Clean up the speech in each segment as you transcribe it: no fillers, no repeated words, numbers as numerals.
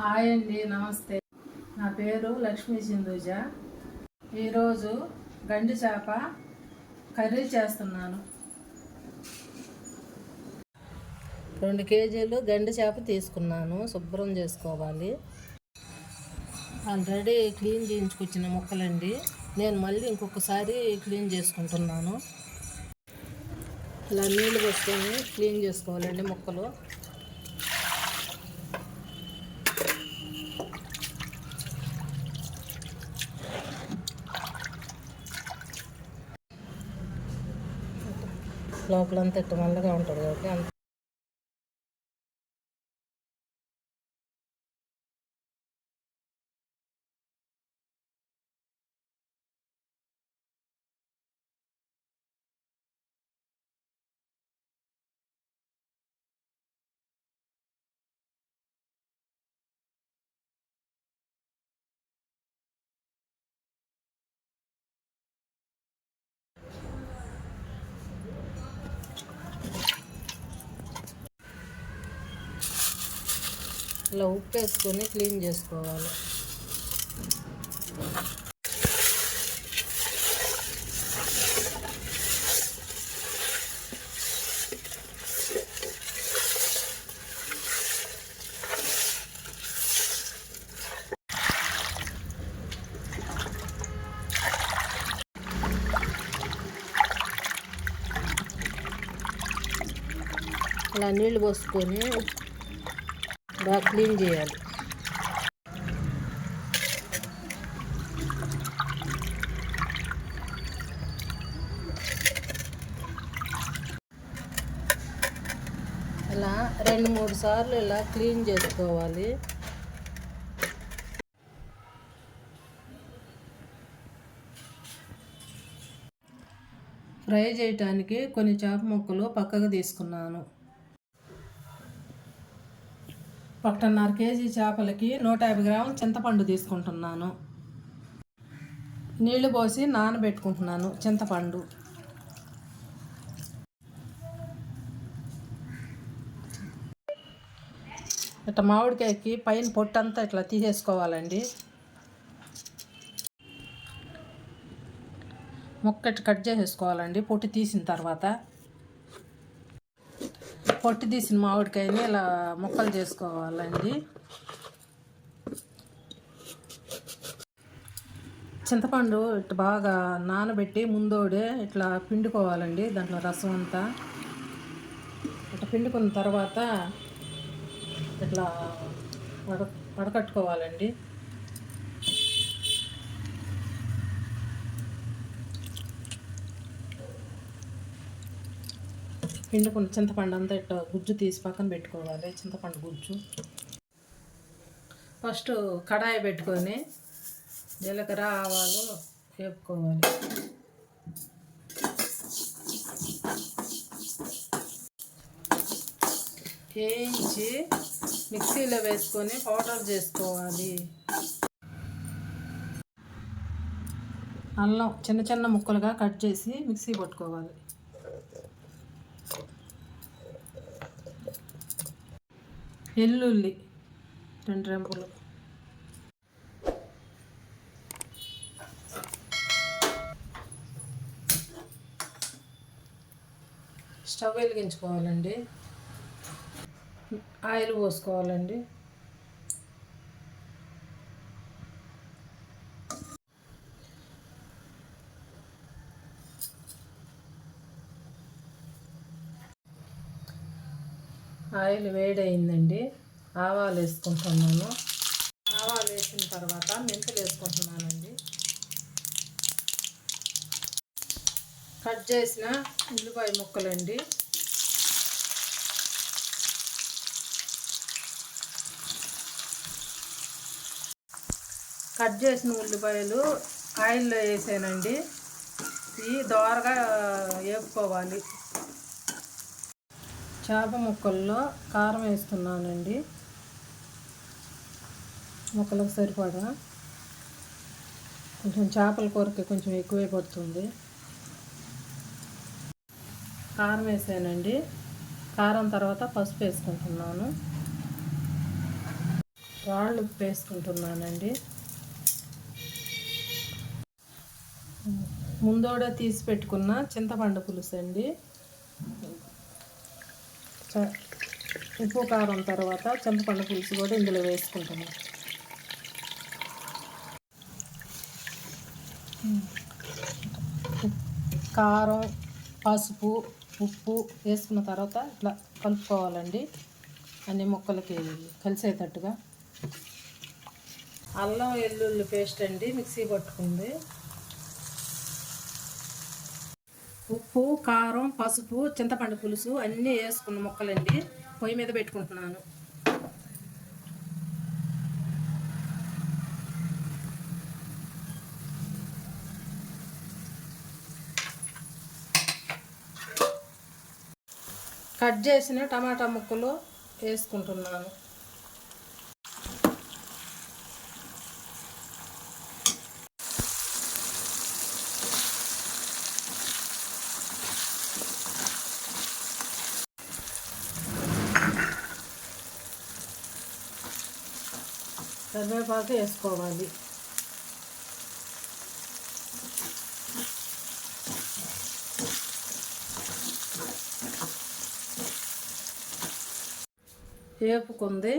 Hi అండి, నమస్తే. నా పేరు లక్ష్మీ సింధూజ. ఈరోజు గండి చేప కర్రీ చేస్తున్నాను. 2 కేజీలు గండి చేప తీసుకున్నాను. శుభ్రం చేసుకోవాలి. ఆల్రెడీ క్లీన్ చేయించుకొచ్చిన ముక్కలండి. నేను మళ్ళీ ఇంకొకసారి క్లీన్ చేసుకుంటున్నాను. ఇలా నీళ్ళు పోసుకొని క్లీన్ చేసుకోవాలండి ముక్కలు. లోపలంతా ఇట్ట నల్లగా ఉంటుంది కాబట్టి ఇలా ఉప్పు వేసుకొని క్లీన్ చేసుకోవాలి. ఇలా నీళ్ళు పోసుకొని బాగా క్లీన్ చేయాలి. ఇలా 2-3 సార్లు ఇలా క్లీన్ చేసుకోవాలి. ఫ్రై చేయటానికి కొన్ని చేప ముక్కలు పక్కకు తీసుకున్నాను. 1.5 కేజీ చేపలకి 150 గ్రాముల చింతపండు తీసుకుంటున్నాను. నీళ్లు పోసి నానబెట్టుకుంటున్నాను చింతపండు. ఇట్లా మామిడికాయకి పైన పొట్టంతా ఇట్లా తీసేసుకోవాలండి. ముక్క ఇట్లా కట్ చేసేసుకోవాలండి. పొట్టు తీసిన తర్వాత పొట్టు తీసిన మామిడికాయని ఇలా ముక్కలు చేసుకోవాలండి. చింతపండు ఇట్లా బాగా నానబెట్టి ముందోడే ఇట్లా పిండుకోవాలండి. దాంట్లో రసం అంతా ఇట్లా పిండుకున్న తర్వాత ఇట్లా వడకట్టుకోవాలండి. పిండుకున్న చింతపండు అంతా ఇట్లా గుజ్జు తీసి పక్కన పెట్టుకోవాలి. చింతపండు గుజ్జు ఫస్ట్ కడాయి పెట్టుకొని జీలకర్ర ఆవాలు వేపుకోవాలి. వేయించి మిక్సీలో వేసుకొని పౌడర్ చేసుకోవాలి. అల్లం చిన్న చిన్న ముక్కలుగా కట్ చేసి మిక్సీ పట్టుకోవాలి. వెల్లుల్లి 2 రెమ్మలు, స్టవ్ వెలిగించుకోవాలండి. ఆయిల్ పోసుకోవాలండి. ఆయిల్ వేడయిందండి. ఆవాలు వేసుకుంటున్నాను. ఆవాలు వేసిన తర్వాత మెంతులు వేసుకుంటున్నానండి. కట్ చేసిన ఉల్లిపాయ ముక్కలండి. కట్ చేసిన ఉల్లిపాయలు ఆయిల్లో వేసానండి. ఇవి దోరగా వేపుకోవాలి. చేప ముక్కల్లో కారం వేస్తున్నానండి. ముక్కలకు సరిపడా. కొంచెం చేపల కూరకి కొంచెం ఎక్కువే పడుతుంది. కారం వేసానండి. కారం తర్వాత పసుపు వేసుకుంటున్నాను. రాళ్ళు ఉప్పు వేసుకుంటున్నానండి. ముందోడే తీసి పెట్టుకున్న చింతపండు పులుసు అండి. ఉప్పు కారం తర్వాత చింతపండు పులుసు కూడా ఇందులో వేసుకుంటున్నాను. కారం, పసుపు, ఉప్పు వేసుకున్న తర్వాత ఇట్లా కలుపుకోవాలండి. అన్ని ముక్కలకి కలిసేటట్టుగా. అల్లం వెల్లుల్లి పేస్ట్ అండి, మిక్సీ పట్టుకుంది. ఉప్పు, కారం, పసుపు, చింతపండు పులుసు అన్నీ వేసుకున్న ముక్కలండి. పొయ్యి మీద పెట్టుకుంటున్నాను. కట్ చేసిన టమాటా ముక్కలు వేసుకుంటున్నాను. కరివేపాకు వేసుకోవాలి. వేపుకుంది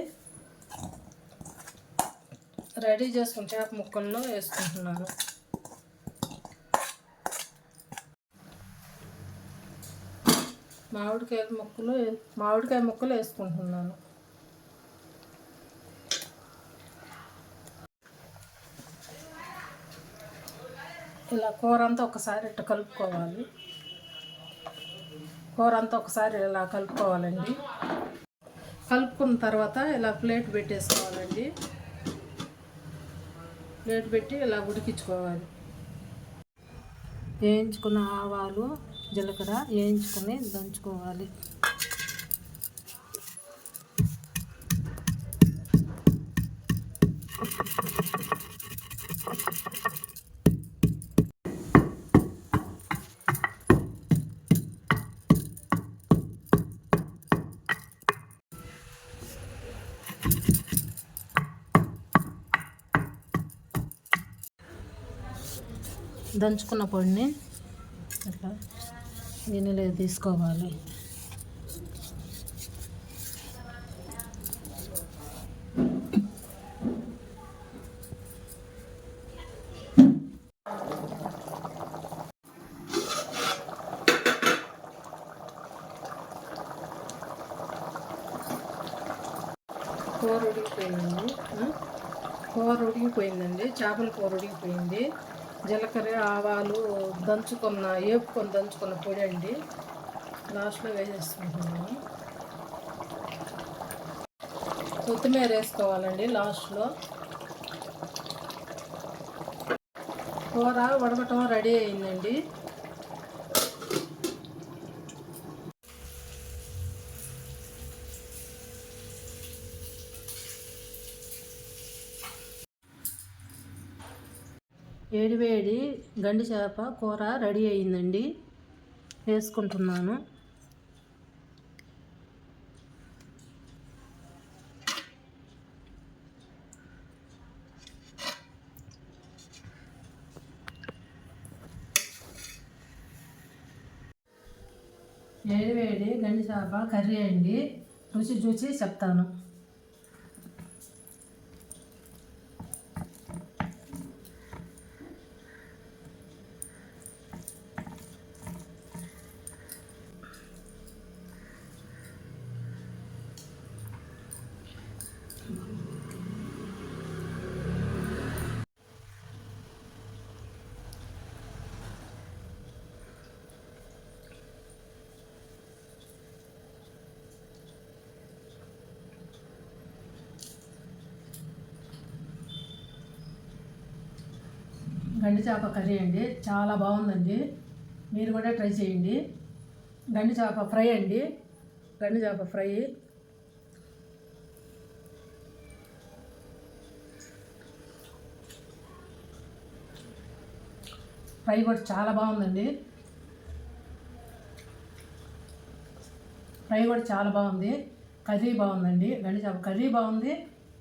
రెడీ చేసుకుని చేప ముక్కల్లో వేసుకుంటున్నాను. మామిడికాయ ముక్కలు వేసుకుంటున్నాను. ఇలా కూర అంతా ఒకసారి ఇట్లా కలుపుకోవాలి. ఇలా కలుపుకోవాలండి. కలుపుకున్న తర్వాత ఇలా ప్లేట్ పెట్టేసుకోవాలండి. ప్లేట్ పెట్టి ఇలా ఉడికించుకోవాలి. వేయించుకున్న ఆవాలు, జీలకర్ర వేయించుకొని దంచుకోవాలి. దంచుకున్న పొడిని అట్లా గిన్నెలో తీసుకోవాలి. కూర ఉడికిపోయిందండి. చేపల కూర ఉడికిపోయింది. జీలకర్ర, ఆవాలు వేపుకొని దంచుకున్న పొడి అండి లాస్ట్లో వేసేసుకుంటున్నాను. కొత్తిమీర వేసుకోవాలండి లాస్ట్లో. కూర ఉడకటం రెడీ అయిందండి. వేడి గండి చేప కూర రెడీ అయిందండి. వేసుకుంటున్నాను. వేడి గండి చేప కర్రీ అండి. రుచి చూసి చెప్తాను. గండి చేప కర్రీ అండి, చాలా బాగుందండి. మీరు కూడా ట్రై చేయండి. గండి చేప ఫ్రై అండి. గండి చేప ఫ్రై కూడా చాలా బాగుందండి. ఫ్రై కూడా చాలా బాగుంది. కర్రీ బాగుందండి. గండి చేప కర్రీ బాగుంది,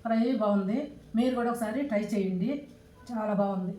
ఫ్రై బాగుంది. మీరు కూడా ఒకసారి ట్రై చేయండి, చాలా బాగుంది.